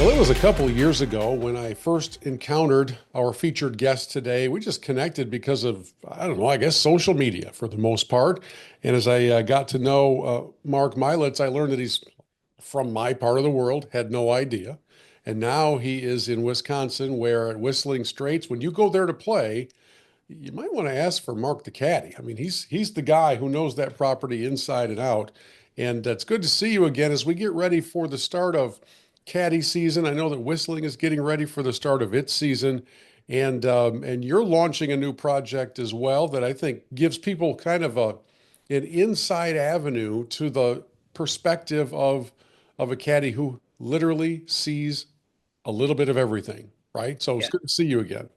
Well, it was a couple of years ago when I first encountered our featured guest today. We just connected because of, I don't know, I guess social media for the most part. And as I got to know Mark Milatz, I learned that he's from my part of the world, had no idea. And now he is in Wisconsin, where at Whistling Straits, when you go there to play, you might want to ask for Mark the caddy. I mean, he's the guy who knows that property inside and out. And it's good to see you again as we get ready for the start of caddy season. I know that Whistling is getting ready for the start of its season, and you're launching a new project as well that I think gives people kind of an inside avenue to the perspective of a caddy who literally sees a little bit of everything, right? So it's Yeah. good to see you again.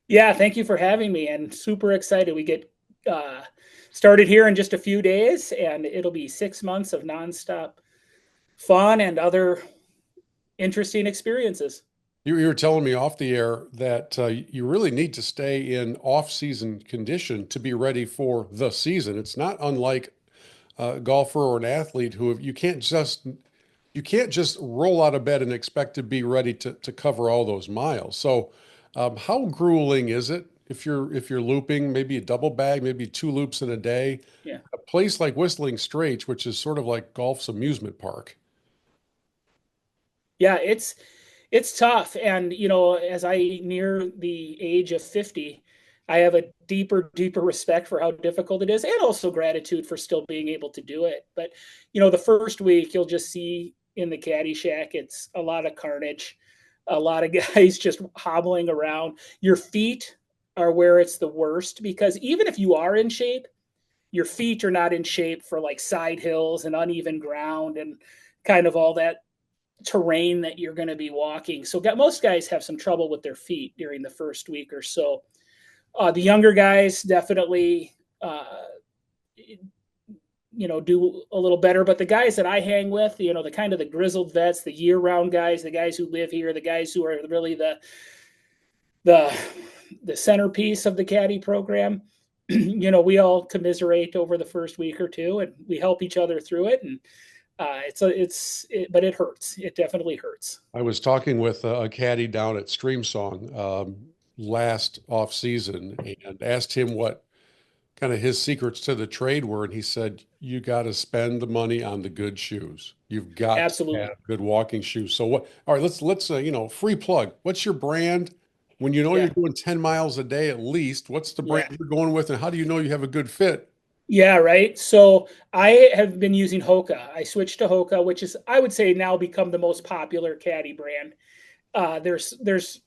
Yeah. Thank you for having me and super excited. We get uh, started here in just a few days and it'll be 6 months of nonstop fun and other interesting experiences. You were telling me off the air that you really need to stay in off-season condition to be ready for the season. It's not unlike a golfer or an athlete who you can't just roll out of bed and expect to be ready to cover all those miles. So, how grueling is it if you're looping maybe a double bag, maybe two loops in a day? Yeah. A place like Whistling Straits, which is sort of like golf's amusement park. Yeah. It's tough. And, as I near the age of 50, I have a deeper respect for how difficult it is and also gratitude for still being able to do it. But, the first week you'll just see in the caddy shack, it's a lot of carnage, a lot of guys just hobbling around. Your feet are where it's the worst because even if you are in shape, your feet are not in shape for like side hills and uneven ground and kind of all that terrain that you're going to be walking. So most guys have some trouble with their feet during the first week or so. The younger guys definitely, do a little better. But the guys that I hang with, the kind of the grizzled vets, the year-round guys, the guys who live here, the guys who are really the the centerpiece of the caddy program. We all commiserate over the first week or two, and we help each other through it. And but it hurts. It definitely hurts. I was talking with a caddy down at Streamsong last off season and asked him what kind of his secrets to the trade were, and he said, "You got to spend the money on the good shoes. You've got to have Absolutely. good walking shoes." So what? All right, let's free plug. What's your brand? When you know you're Yeah. doing 10 miles a day at least, what's the Yeah. brand you're going with, and how do you know you have a good fit? Yeah, right. So I have been using Hoka. I switched to Hoka, which is I would say now become the most popular caddy brand. There's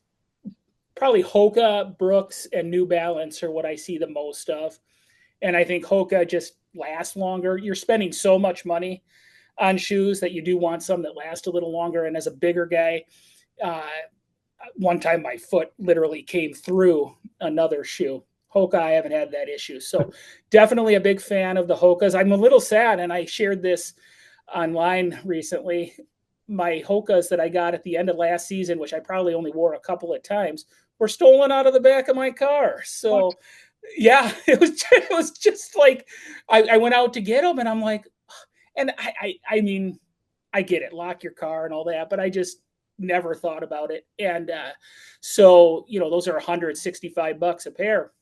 probably Hoka, Brooks, and New Balance are what I see the most of. And I think Hoka just lasts longer. You're spending so much money on shoes that you do want some that last a little longer. And as a bigger guy, uh, one time my foot literally came through another shoe. Hoka, I haven't had that issue. So definitely a big fan of the Hokas. I'm a little sad, and I shared this online recently. My Hokas that I got at the end of last season, which I probably only wore a couple of times, were stolen out of the back of my car. What? So yeah, it was just like I went out to get them, and I'm like, and I mean, I get it, lock your car and all that, but I just never thought about it. And so those are $165 a pair.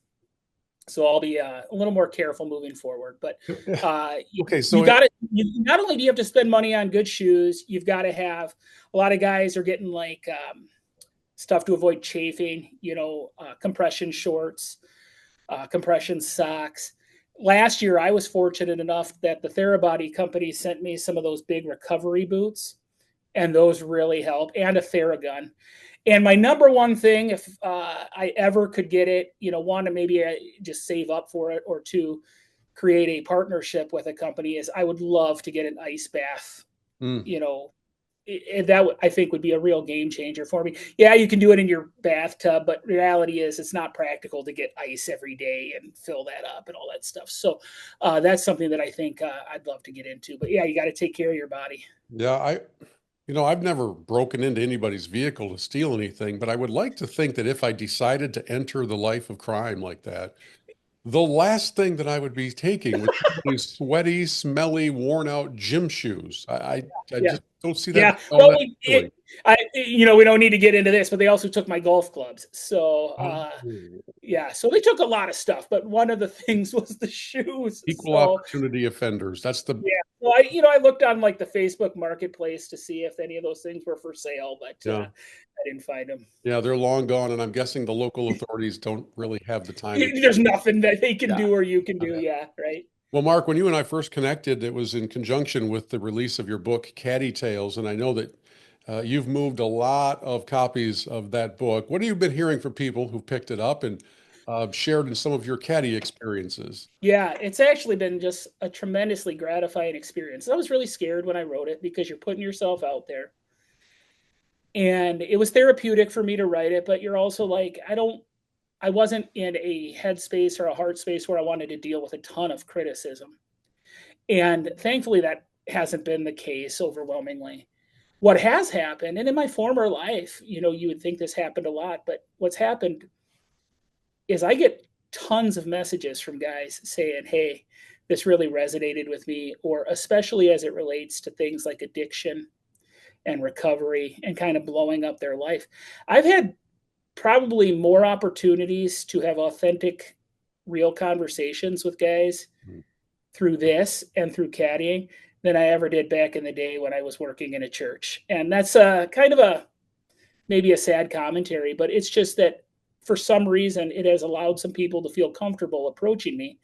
So I'll be a little more careful moving forward. But Okay, you so got to not only do you have to spend money on good shoes, you've got to have a lot of guys are getting like stuff to avoid chafing. Compression shorts, compression socks. Last year, I was fortunate enough that the Therabody company sent me some of those big recovery boots, and those really help, and a Theragun. And my number one thing, if I ever could get it, one to maybe just save up for it, or two, create a partnership with a company, is I would love to get an ice bath. mm, You know, that I think would be a real game changer for me. Yeah, you can do it in your bathtub, but reality is it's not practical to get ice every day and fill that up and all that stuff. So that's something that I think I'd love to get into. But yeah, you got to take care of your body. yeah, I've never broken into anybody's vehicle to steal anything, but I would like to think that if I decided to enter the life of crime like that, the last thing that I would be taking was these sweaty, smelly, worn out gym shoes. I Yeah. just don't see that Yeah. being all Well, that appealing. we don't need to get into this, but they also took my golf clubs. So, Oh, yeah, so they took a lot of stuff, but one of the things was the shoes. equal So, opportunity offenders. That's the, yeah. So I looked on like the Facebook marketplace to see if any of those things were for sale, but yeah. I didn't find them. Yeah, they're long gone, and I'm guessing the local authorities don't really have the time to. There's nothing that they can Yeah. do or you can do. Yeah, right. Well, Mark, when you and I first connected, it was in conjunction with the release of your book, Caddie Tales, and I know that you've moved a lot of copies of that book. What have you been hearing from people who picked it up and shared in some of your caddy experiences? Yeah, it's actually been just a tremendously gratifying experience. I was really scared when I wrote it because you're putting yourself out there. And it was therapeutic for me to write it, but you're also like, I wasn't in a headspace or a heart space where I wanted to deal with a ton of criticism. And thankfully, that hasn't been the case overwhelmingly. What has happened, and in my former life, you would think this happened a lot, but what's happened is I get tons of messages from guys saying, hey, this really resonated with me, or especially as it relates to things like addiction and recovery and kind of blowing up their life. I've had probably more opportunities to have authentic, real conversations with guys Mm. through this and through caddying than I ever did back in the day when I was working in a church. And that's kind of maybe a sad commentary, but it's just that for some reason it has allowed some people to feel comfortable approaching me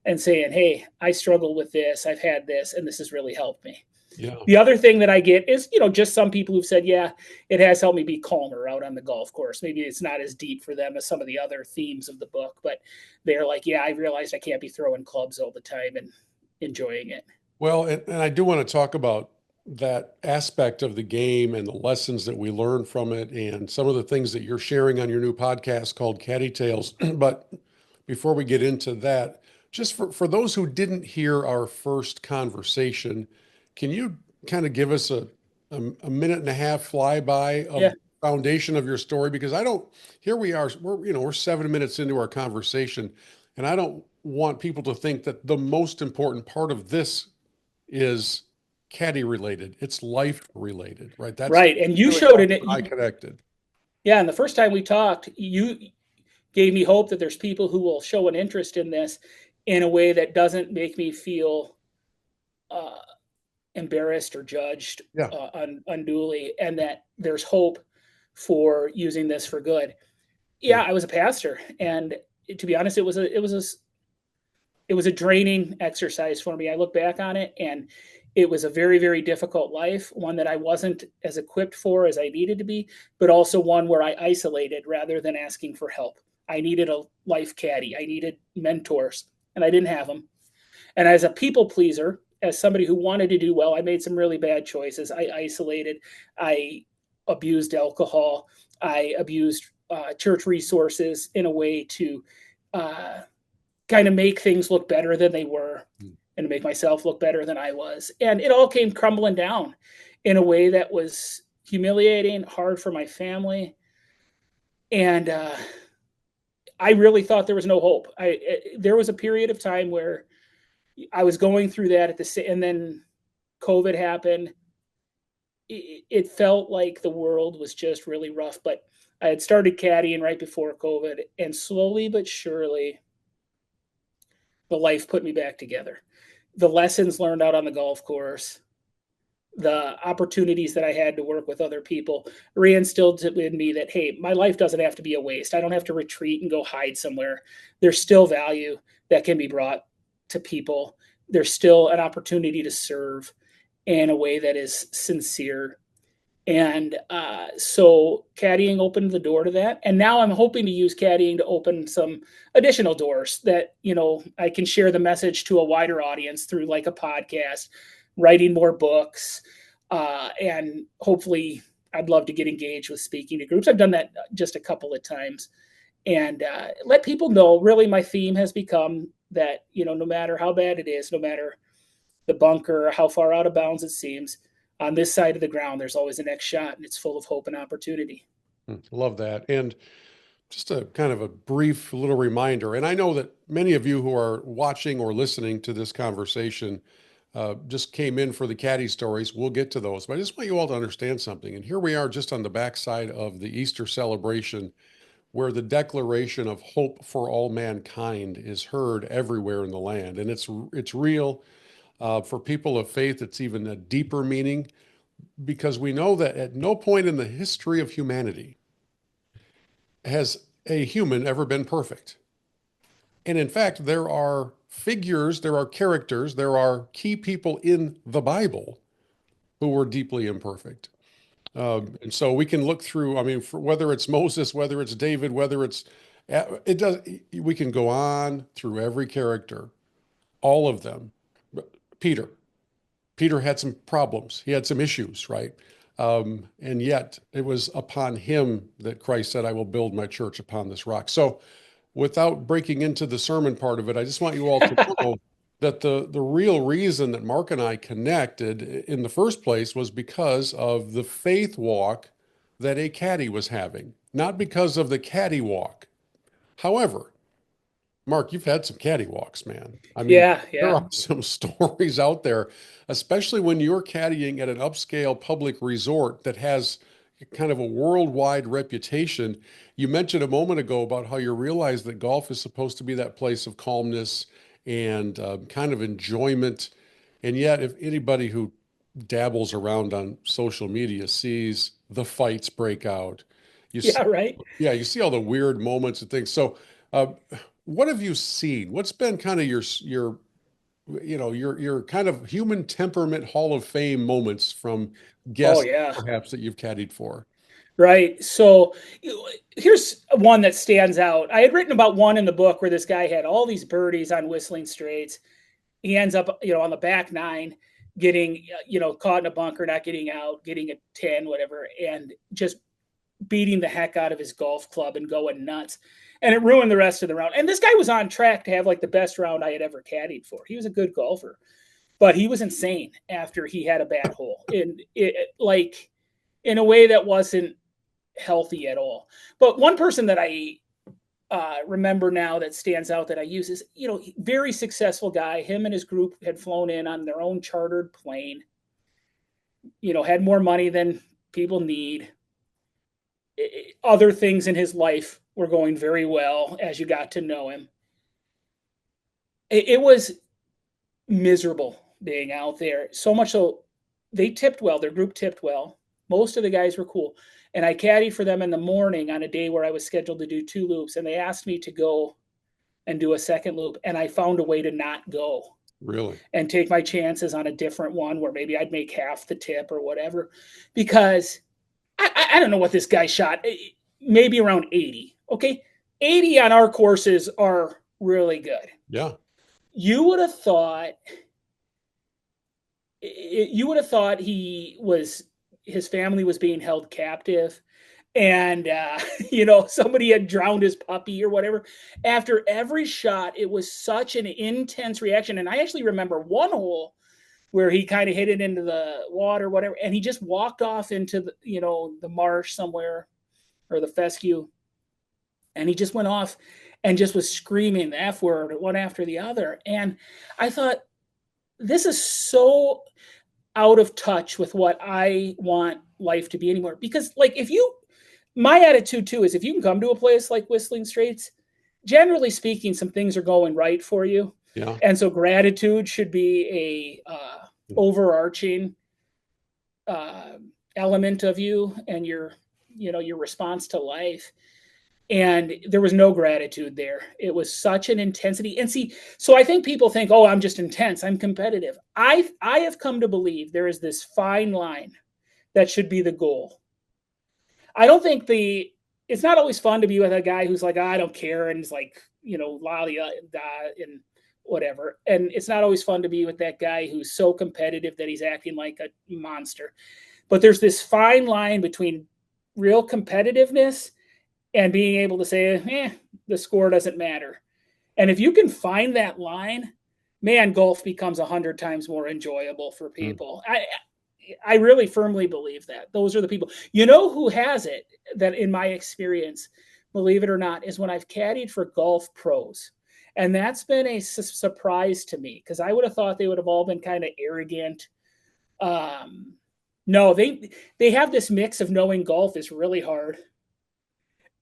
and saying, hey, I struggle with this, I've had this, and this has really helped me. Yeah. The other thing that I get is, just some people who've said, yeah, it has helped me be calmer out on the golf course. Maybe it's not as deep for them as some of the other themes of the book, but they're like, yeah, I realized I can't be throwing clubs all the time and enjoying it. Well, and I do want to talk about that aspect of the game and the lessons that we learn from it and some of the things that you're sharing on your new podcast called Caddie Tales. But before we get into that, just for those who didn't hear our first conversation, can you kind of give us a minute and a half flyby of Yeah. the foundation of your story? Because I don't, here we are, we're 7 minutes into our conversation, and I don't want people to think that the most important part of this is caddy related. It's life related, right? That's Right. And you really showed how it. I connected. Yeah. And the first time we talked, you gave me hope that there's people who will show an interest in this in a way that doesn't make me feel uh, embarrassed or judged Yeah. unduly, and that there's hope for using this for good. Yeah. Yeah, I was a pastor, and to be honest, it was a draining exercise for me. I look back on it, and it was a very, very difficult life, one that I wasn't as equipped for as I needed to be, but also one where I isolated rather than asking for help. I needed a life caddy. I needed mentors, and I didn't have them. And as a people pleaser, as somebody who wanted to do well, I made some really bad choices. I isolated. I abused alcohol. I abused church resources in a way to uh, kind of make things look better than they were Mm. and to make myself look better than I was. And it all came crumbling down in a way that was humiliating, hard for my family. And I really thought there was no hope. There was a period of time where I was going through that and then COVID happened. It felt like the world was just really rough, but I had started caddying right before COVID, and slowly but surely, the life put me back together. The lessons learned out on the golf course, the opportunities that I had to work with other people reinstilled in me that, hey, my life doesn't have to be a waste. I don't have to retreat and go hide somewhere. There's still value that can be brought to people. There's still an opportunity to serve in a way that is sincere. And so caddying opened the door to that. And now I'm hoping to use caddying to open some additional doors that, I can share the message to a wider audience through like a podcast, writing more books. And hopefully I'd love to get engaged with speaking to groups. I've done that just a couple of times and let people know really my theme has become that, no matter how bad it is, no matter the bunker, how far out of bounds it seems, on this side of the ground, there's always the next shot, and it's full of hope and opportunity. Love that. And just a kind of a brief little reminder. And I know that many of you who are watching or listening to this conversation just came in for the Caddie stories. We'll get to those, but I just want you all to understand something. And here we are just on the backside of the Easter celebration, where the declaration of hope for all mankind is heard everywhere in the land. And it's real. For people of faith, it's even a deeper meaning because we know that at no point in the history of humanity has a human ever been perfect. And in fact, there are figures, there are characters, there are key people in the Bible who were deeply imperfect. And so we can look through, I mean, for whether it's Moses, whether it's David, whether it's, it does, we can go on through every character, all of them. Peter, Peter had some problems. He had some issues, right? And yet it was upon him that Christ said, I will build my church upon this rock. So without breaking into the sermon part of it, I just want you all to know that the real reason that Mark and I connected in the first place was because of the faith walk that a caddy was having, not because of the caddy walk. However, Mark, you've had some caddy walks, man. I mean, Yeah, there yeah. are some stories out there, especially when you're caddying at an upscale public resort that has kind of a worldwide reputation. You mentioned a moment ago about how you realize that golf is supposed to be that place of calmness and kind of enjoyment. And yet, if anybody who dabbles around on social media sees the fights break out, you Yeah, see, right. yeah, you see all the weird moments and things. So, uh, what have you seen? What's been kind of your your kind of human temperament Hall of Fame moments from Oh guests yeah. perhaps that you've caddied for? Right. So here's one that stands out. I had written about one in the book where this guy had all these birdies on Whistling Straits. He ends up, on the back nine, getting, caught in a bunker, not getting out, getting a 10, whatever, and just beating the heck out of his golf club and going nuts. And it ruined the rest of the round. And this guy was on track to have like the best round I had ever caddied for. He was a good golfer, but he was insane after he had a bad hole. And like in a way that wasn't healthy at all. But one person that I remember now that stands out that I use is, very successful guy. Him and his group had flown in on their own chartered plane, had more money than people need. Other things in his life were going very well as you got to know him. It was miserable being out there. So much so they tipped well. Their group tipped well. Most of the guys were cool. And I caddied for them in the morning on a day where I was scheduled to do 2 loops. And they asked me to go and do a second loop. And I found a way to not go Really? and take my chances on a different one where maybe I'd make half the tip or whatever. Because I don't know what this guy shot. Maybe around 80. Okay. 80 on our courses are really good. Yeah. You would have thought his family was being held captive and somebody had drowned his puppy or whatever. After every shot, it was such an intense reaction. And I actually remember one hole where he kind of hit it into the water, whatever, and he just walked off into the marsh somewhere or the fescue, and he just went off and just was screaming the F word one after the other. And I thought, this is so out of touch with what I want life to be anymore. Because my attitude too is if you can come to a place like Whistling Straits, generally speaking, some things are going right for you. Yeah. And so gratitude should be a overarching element of you and your response to life. And there was no gratitude there. It was such an intensity. And see, so I think people think, oh, I'm just intense, I'm competitive. I have come to believe there is this fine line that should be the goal. I don't think it's not always fun to be with a guy who's like, I don't care, and is like, la and whatever. And it's not always fun to be with that guy who's so competitive that he's acting like a monster. But there's this fine line between real competitiveness and being able to say, the score doesn't matter. And if you can find that line, man, golf becomes 100 times more enjoyable for people. I really firmly believe that. Those are the people. You know who has it, that in my experience, believe it or not, is when I've caddied for golf pros. And that's been a surprise to me because I would have thought they would have all been kind of arrogant. Um, no, they have this mix of knowing golf is really hard,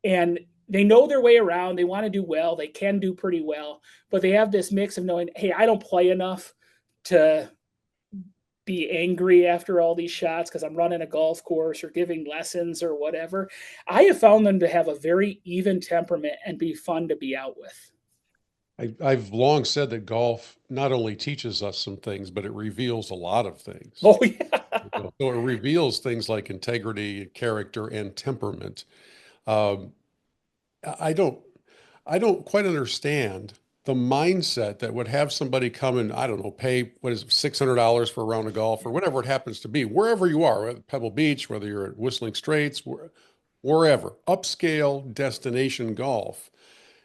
and they know their way around. They want to do well. They can do pretty well, but they have this mix of knowing, hey, I don't play enough to be angry after all these shots because I'm running a golf course or giving lessons or whatever. I have found them to have a very even temperament and be fun to be out with. I've long said that golf not only teaches us some things, but it reveals a lot of things. Oh yeah. So it reveals things like integrity, character, and temperament. Um, I don't, I don't quite understand the mindset that would have somebody come and, I don't know, pay what is it, $600 for a round of golf or whatever it happens to be, wherever you are, at Pebble Beach, whether you're at Whistling Straits, wherever, upscale destination golf.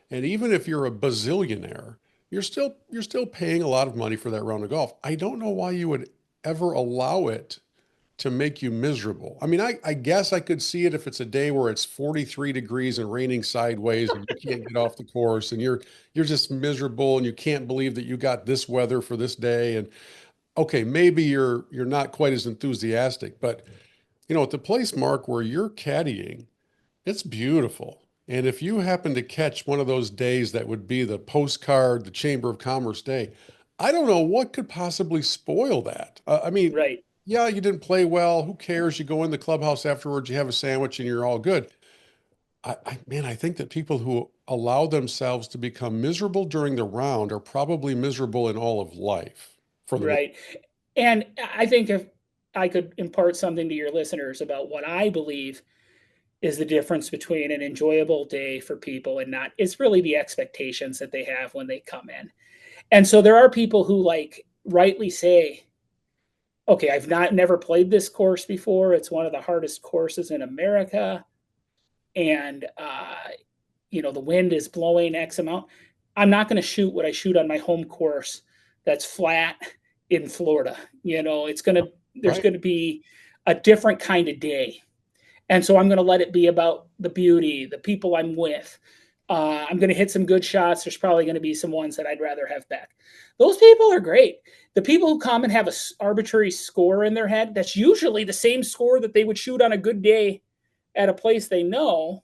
And even if you're a bazillionaire, you're still paying a lot of money for that round of golf. I don't know why you would ever allow it to make you miserable. I mean, I guess I could see it if it's a day where it's 43 degrees and raining sideways and you can't get off the course and you're just miserable and you can't believe that you got this weather for this day. And okay, maybe you're not quite as enthusiastic, but at the place, Mark, where you're caddying, it's beautiful. And if you happen to catch one of those days that would be the postcard, the Chamber of Commerce day, I don't know what could possibly spoil that. I mean, Right. yeah, you didn't play well. Who cares? You go in the clubhouse afterwards, you have a sandwich, and you're all good. Man, I think that people who allow themselves to become miserable during the round are probably miserable in all of life for the most. Right. And I think if I could impart something to your listeners about what I believe is the difference between an enjoyable day for people and not, it's really the expectations that they have when they come in. And so there are people who like rightly say, okay, I've not never played this course before. It's one of the hardest courses in America. And the wind is blowing X amount. I'm not going to shoot what I shoot on my home course that's flat in Florida. There's Right. going to be a different kind of day. And so I'm going to let it be about the beauty, the people I'm with. I'm going to hit some good shots. There's probably going to be some ones that I'd rather have back. Those people are great. The people who come and have an arbitrary score in their head, that's usually the same score that they would shoot on a good day at a place they know.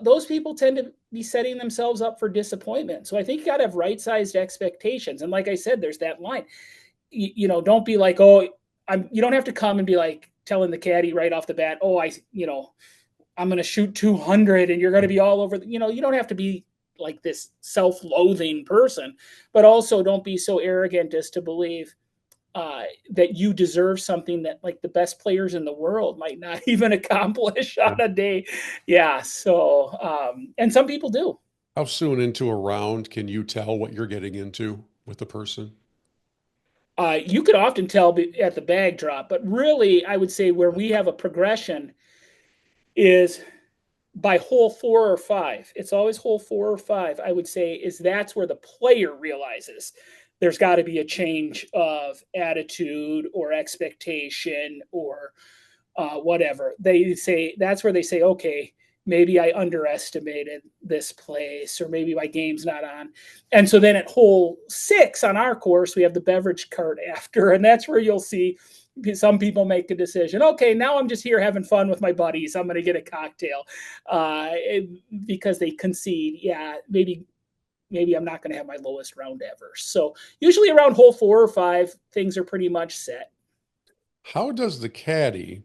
Those people tend to be setting themselves up for disappointment. So I think you got to have right-sized expectations. And like I said, there's that line. Don't be like, oh, you don't have to come and be like telling the caddy right off the bat, oh, I'm going to shoot 200 and you're going to be all over. You don't have to be like this self-loathing person, but also don't be so arrogant as to believe that you deserve something that like the best players in the world might not even accomplish on a day. Yeah. So, and some people do. How soon into a round can you tell what you're getting into with the person? You could often tell at the bag drop, but really, I would say where we have a progression is by hole 4 or 5. It's always hole 4 or 5. I would say that's where the player realizes there's got to be a change of attitude or expectation or whatever. They say that's where they say, okay, maybe I underestimated this place, or maybe my game's not on. And so then at hole 6 on our course, we have the beverage cart after, and that's where you'll see some people make a decision. Okay, now I'm just here having fun with my buddies. I'm going to get a cocktail because they concede. Yeah, maybe I'm not going to have my lowest round ever. So usually around hole 4 or 5, things are pretty much set. How does the caddy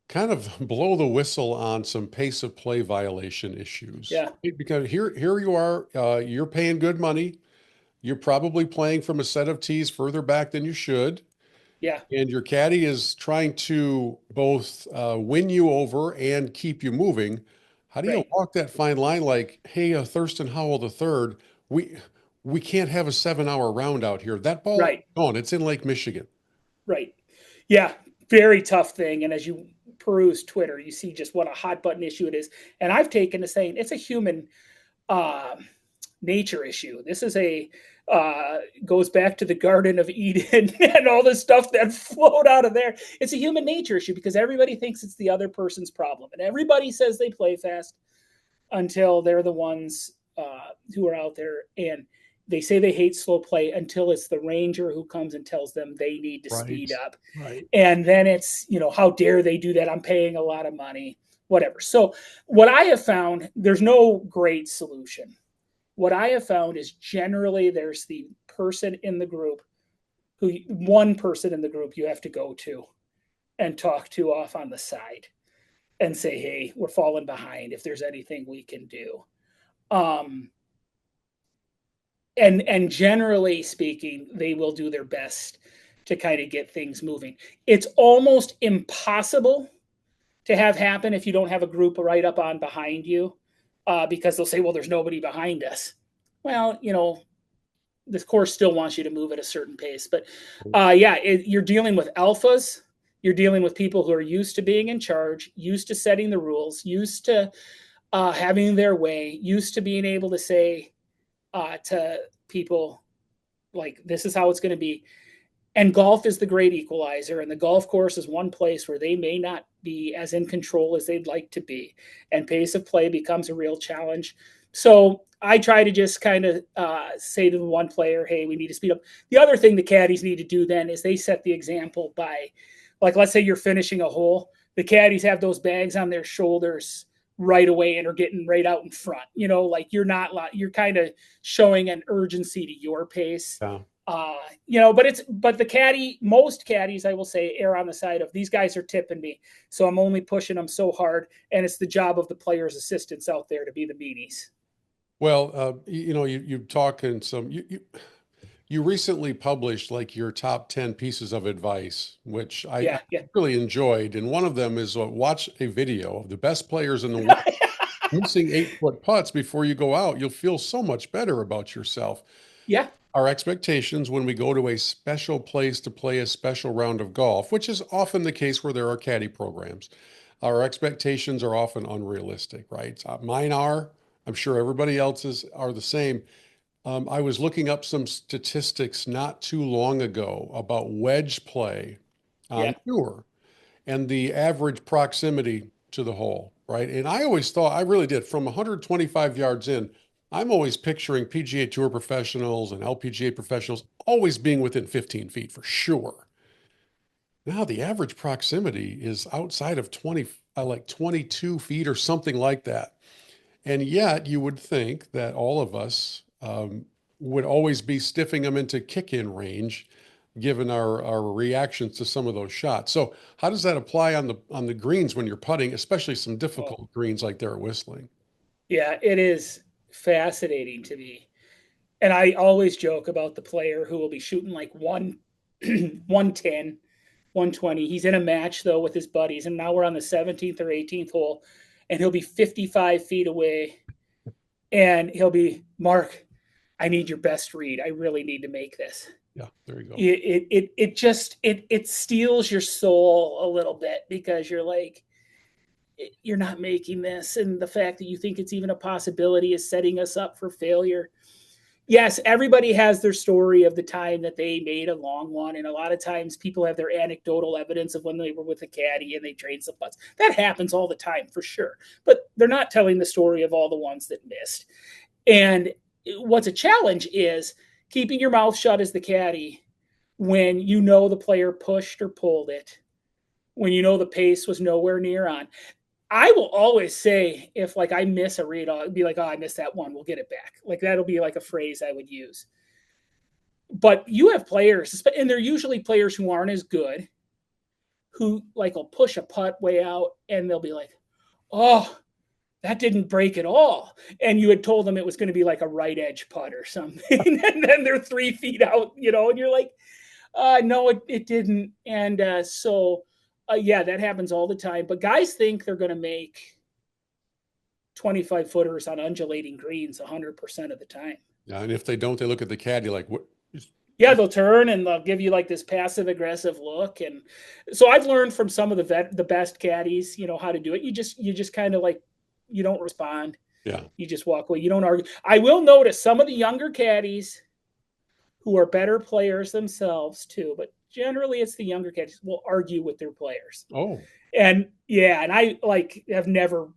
kind of blow the whistle on some pace of play violation issues? Yeah, Because here you are, you're paying good money. You're probably playing from a set of tees further back than you should. yeah, And your caddy is trying to both win you over and keep you moving. How do you right, walk that fine line like, hey, Thurston Howell the third, we can't have a 7-hour round out here. That ball right, gone. It's in Lake Michigan. right. Yeah, very tough thing. And as you peruse Twitter, you see just what a hot button issue it is. And I've taken to saying it's a human uh, nature issue. This is goes back to the Garden of Eden and all the stuff that flowed out of there. It's a human nature issue because everybody thinks it's the other person's problem, and everybody says they play fast until they're the ones who are out there, and they say they hate slow play until it's the ranger who comes and tells them they need to Right. speed up. Right. And then it's, how dare they do that? I'm paying a lot of money, whatever. So what I have found, there's no great solution. What I have found is generally there's the person in the group one person in the group you have to go to and talk to off on the side and say, hey, we're falling behind. If there's anything we can do. And generally speaking, they will do their best to kind of get things moving. It's almost impossible to have happen if you don't have a group right up on behind you, because they'll say, well, there's nobody behind us. Well, the course still wants you to move at a certain pace. But you're dealing with alphas. You're dealing with people who are used to being in charge, used to setting the rules, used to having their way, used to being able to say to people, like, this is how it's going to be. And golf is the great equalizer. And the golf course is one place where they may not be as in control as they'd like to be. And pace of play becomes a real challenge. So I try to just kind of say to the one player, hey, we need to speed up. The other thing the caddies need to do then is they set the example by, like, let's say you're finishing a hole. The caddies have those bags on their shoulders right away and are getting right out in front. Like you're kind of showing an urgency to your pace. Yeah. But most caddies, I will say, err on the side of these guys are tipping me, so I'm only pushing them so hard, and it's the job of the players' assistants out there to be the meanies. Well, you talk in some you recently published like your top 10 pieces of advice, which I Yeah. really enjoyed. And one of them is watch a video of the best players in the world missing 8-foot putts before you go out. You'll feel so much better about yourself. Yeah. Our expectations when we go to a special place to play a special round of golf, which is often the case where there are caddy programs, our expectations are often unrealistic, right? Mine are. I'm sure everybody else's are the same. I was looking up some statistics not too long ago about wedge play on Yeah. tour and the average proximity to the hole, right? And I always thought, I really did, from 125 yards in, I'm always picturing PGA Tour professionals and LPGA professionals always being within 15 feet for sure. Now the average proximity is outside of 20, like 22 feet or something like that. And yet you would think that all of us would always be stiffing them into kick-in range, given our reactions to some of those shots. So how does that apply on the greens when you're putting, especially some Oh, difficult greens like there at Whistling? yeah. It is fascinating to me. And I always joke about the player who will be shooting like 110, 120. He's in a match, though, with his buddies. And now we're on the 17th or 18th hole. And he'll be 55 feet away. And he'll be, Mark, I need your best read. I really need to make this. Yeah, there you go. It steals your soul a little bit because you're like, you're not making this. And the fact that you think it's even a possibility is setting us up for failure. Yes, everybody has their story of the time that they made a long one. And a lot of times people have their anecdotal evidence of when they were with a caddy and they trained some putts. That happens all the time for sure. But they're not telling the story of all the ones that missed. And what's a challenge is keeping your mouth shut as the caddy when you know the player pushed or pulled it, when you know the pace was nowhere near on. I will always say, if like I miss a read, I'll be like, oh, I missed that one. We'll get it back. Like that'll be like a phrase I would use. But you have players, and they're usually players who aren't as good, who like will push a putt way out and they'll be like, oh, that didn't break at all. And you had told them it was going to be like a right edge putt or something. And then they're 3 feet out, and you're like, no, it didn't. And yeah, that happens all the time. But guys think they're going to make 25 footers on undulating greens 100% of the time. Yeah, and if they don't, they look at the caddy like, what? Yeah, they'll turn and they'll give you like this passive aggressive look. And so I've learned from some of the best caddies, how to do it. You just kind of like, you don't respond. Yeah. You just walk away. You don't argue. I will notice some of the younger caddies who are better players themselves too, but generally it's the younger caddies will argue with their players. Oh, And yeah, and I like have never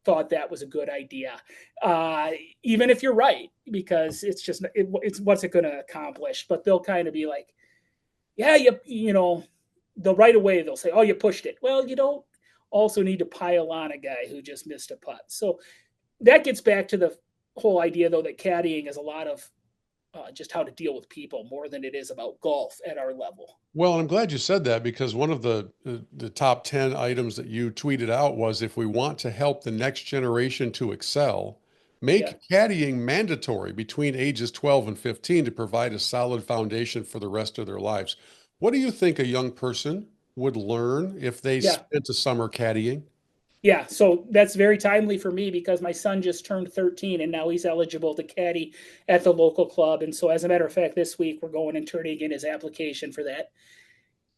thought that was a good idea, uh, even if you're right, because it's just it's what's it going to accomplish. But they'll kind of be like, yeah, you know, they'll right away they'll say, oh, you pushed it. Well, you don't also need to pile on a guy who just missed a putt. So that gets back to the whole idea, though, that caddying is a lot of just how to deal with people more than it is about golf at our level. well, I'm glad you said that because one of the top 10 items that you tweeted out was if we want to help the next generation to excel, Yeah, make caddying mandatory between ages 12 and 15 to provide a solid foundation for the rest of their lives. What do you think a young person would learn if they yeah, spent a summer caddying? yeah. So that's very timely for me because my son just turned 13 and now he's eligible to caddy at the local club. And so, as a matter of fact, this week we're going and turning in his application for that.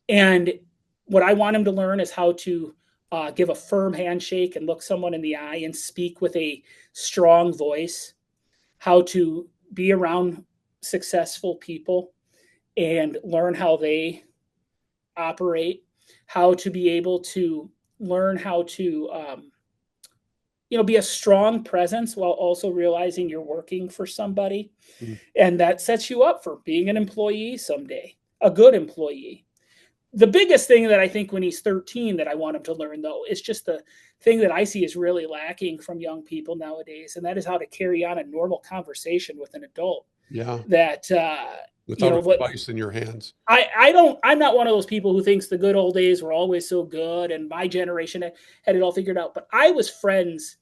And what I want him to learn is how to give a firm handshake and look someone in the eye and speak with a strong voice, how to be around successful people and learn how they operate, how to be able to learn how to, be a strong presence while also realizing you're working for somebody. Mm. And that sets you up for being an employee someday, a good employee. The biggest thing that I think when he's 13 that I want him to learn, though, is just the thing that I see is really lacking from young people nowadays, and that is how to carry on a normal conversation with an adult. Yeah, That without a what device in your hands. I'm not one of those people who thinks the good old days were always so good and my generation had it all figured out. But I was friends.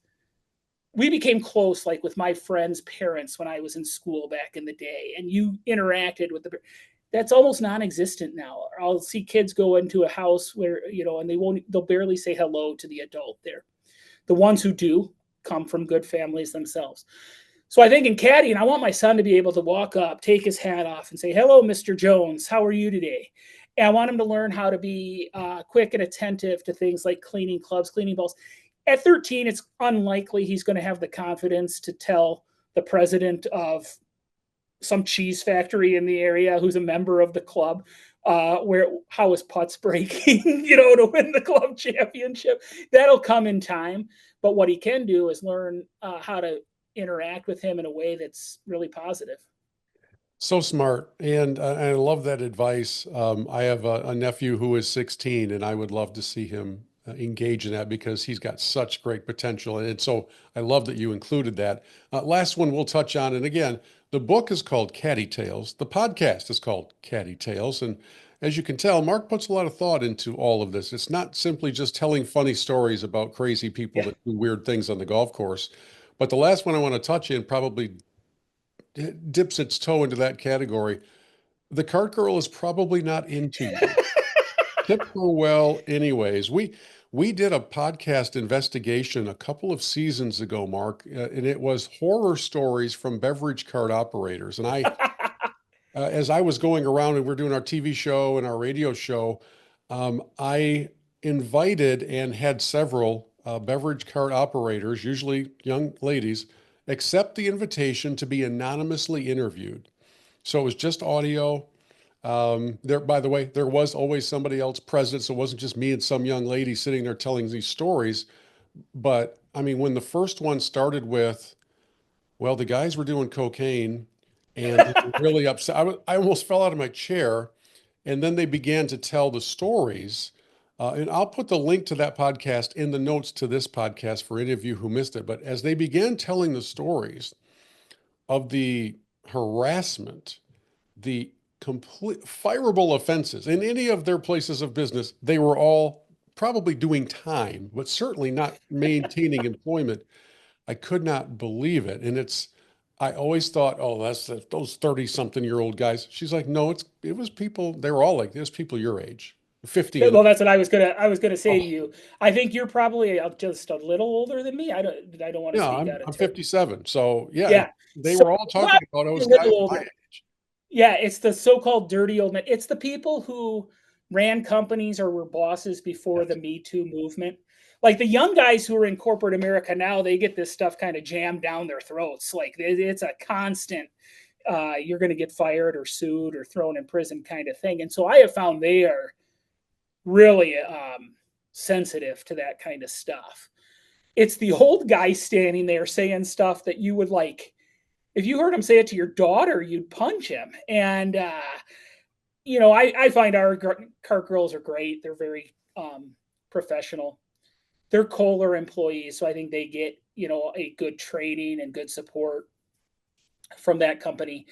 We became close, like with my friends' parents when I was in school back in the day, and you interacted with the. That's almost non-existent now. I'll see kids go into a house where and they'll barely say hello to the adult there. The ones who do come from good families themselves. So I think in caddying, I want my son to be able to walk up, take his hat off, and say, "Hello, Mr. Jones. How are you today?" And I want him to learn how to be quick and attentive to things like cleaning clubs, cleaning balls. At 13, it's unlikely he's going to have the confidence to tell the president of some cheese factory in the area who's a member of the club where how his putts breaking, to win the club championship. That'll come in time. But what he can do is learn how to interact with him in a way that's really positive. So smart. And I love that advice. I have a nephew who is 16, and I would love to see him engage in that because he's got such great potential. And so I love that you included that. Last one we'll touch on. And again, the book is called Caddie Tales. The podcast is called Caddie Tales. And as you can tell, Mark puts a lot of thought into all of this. It's not simply just telling funny stories about crazy people Yeah. that do weird things on the golf course. But the last one I want to touch in probably dips its toe into that category. The cart girl is probably not into you. Tip her well, anyways. We did a podcast investigation a couple of seasons ago, Mark, and it was horror stories from beverage cart operators. And as I was going around and we're doing our TV show and our radio show, I invited and had several beverage cart operators, usually young ladies, accept the invitation to be anonymously interviewed. So it was just audio. There, by the way, there was always somebody else present, so it wasn't just me and some young lady sitting there telling these stories. But I mean, when the first one started with, well, the guys were doing cocaine and they were really upset. I almost fell out of my chair. And then they began to tell the stories. And I'll put the link to that podcast in the notes to this podcast for any of you who missed it. But as they began telling the stories of the harassment, the complete fireable offenses in any of their places of business, they were all probably doing time, but certainly not maintaining employment. I could not believe it. And I always thought, oh, those 30-something-year-old guys. She's like, no, it was people, they were all like this, people your age, 50 and Well, that's what I was gonna say to oh, you. I think you're probably just a little older than me. I don't want to yeah, speak I'm out of I'm turn. 57. So yeah, Yeah, they so were all talking probably about a those guys little my older. age. Yeah, it's the so-called dirty old men. It's the people who ran companies or were bosses before the Yes. Me Too movement. Like the young guys who are in corporate America now, they get this stuff kind of jammed down their throats. Like it's a constant. you're going to get fired or sued or thrown in prison kind of thing. And so I have found they are really sensitive to that kind of stuff. It's the old guy standing there saying stuff that you would like, if you heard him say it to your daughter, you'd punch him. And, I find our cart girls are great. They're very professional. They're Kohler employees. So I think they get, a good training and good support from that company.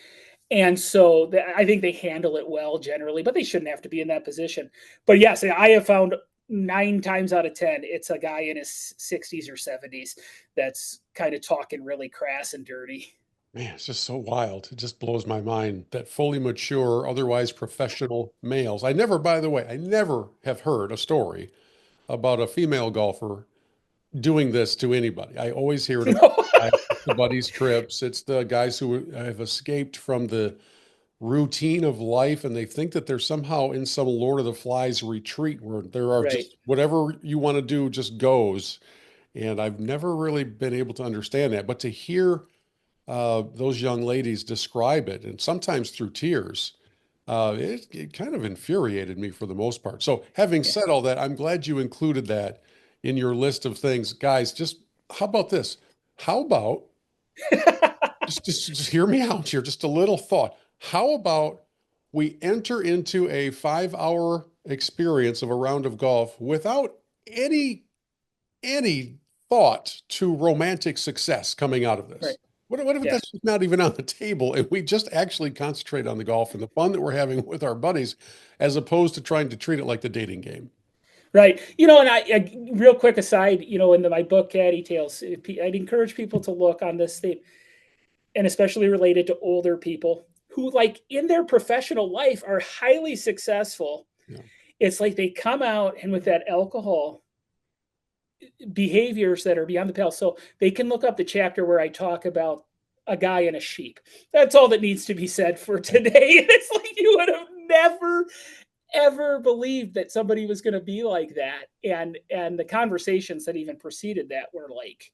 And so I think they handle it well generally, but they shouldn't have to be in that position. But yes, I have found 9 times out of 10, it's a guy in his 60s or 70s that's kind of talking really crass and dirty. Man, it's just so wild. It just blows my mind that fully mature, otherwise professional males. By the way, I never have heard a story about a female golfer doing this to anybody. I always hear it about No. the buddies' trips. It's the guys who have escaped from the routine of life and they think that they're somehow in some Lord of the Flies retreat where there are Right. just whatever you want to do just goes. And I've never really been able to understand that. But to hear those young ladies describe it, and sometimes through tears, it kind of infuriated me for the most part. So, having Yeah. said all that, I'm glad you included that in your list of things. Guys, just how about this? How about just hear me out here, just a little thought. How about we enter into a 5 hour experience of a round of golf without any thought to romantic success coming out of Right. this? What if Yes. that's not even on the table and we just actually concentrate on the golf and the fun that we're having with our buddies as opposed to trying to treat it like the dating game? Right. And I real quick aside, in my book, Caddie Tales, I'd encourage people to look on this theme, and especially related to older people who, like, in their professional life are highly successful. Yeah. It's like they come out and with that alcohol behaviors that are beyond the pale. So they can look up the chapter where I talk about a guy and a sheep. That's all that needs to be said for today. And it's like you would have never ever believed that somebody was going to be like that. And the conversations that even preceded that were like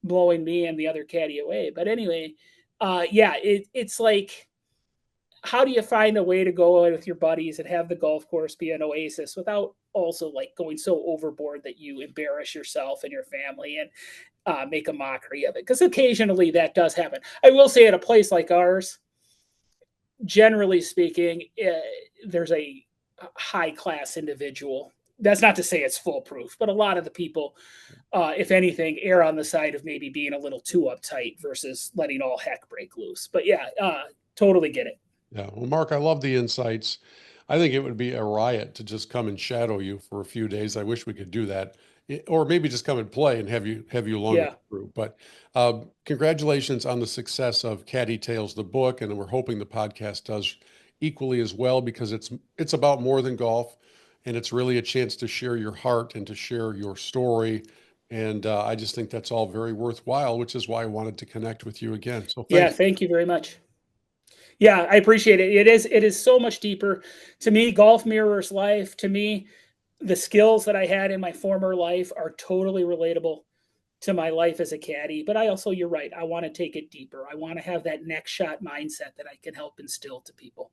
blowing me and the other caddy away. But anyway, it's like, how do you find a way to go with your buddies and have the golf course be an oasis without also like going so overboard that you embarrass yourself and your family and make a mockery of it? Because occasionally that does happen. I will say at a place like ours, generally speaking, there's a high class individual. That's not to say it's foolproof, but a lot of the people, if anything, err on the side of maybe being a little too uptight versus letting all heck break loose. But yeah, totally get it. Yeah. Well, Mark, I love the insights. I think it would be a riot to just come and shadow you for a few days. I wish we could do that. Or maybe just come and play and have you along with Yeah. the group. But congratulations on the success of Caddie Tales, the book, and we're hoping the podcast does equally as well because it's about more than golf, and it's really a chance to share your heart and to share your story. And I just think that's all very worthwhile, which is why I wanted to connect with you again. So Yeah. thank you. Thank you very much. Yeah, I appreciate it. It is so much deeper. To me, golf mirrors life. To me, the skills that I had in my former life are totally relatable to my life as a caddy. But you're right. I want to take it deeper. I want to have that next shot mindset that I can help instill to people.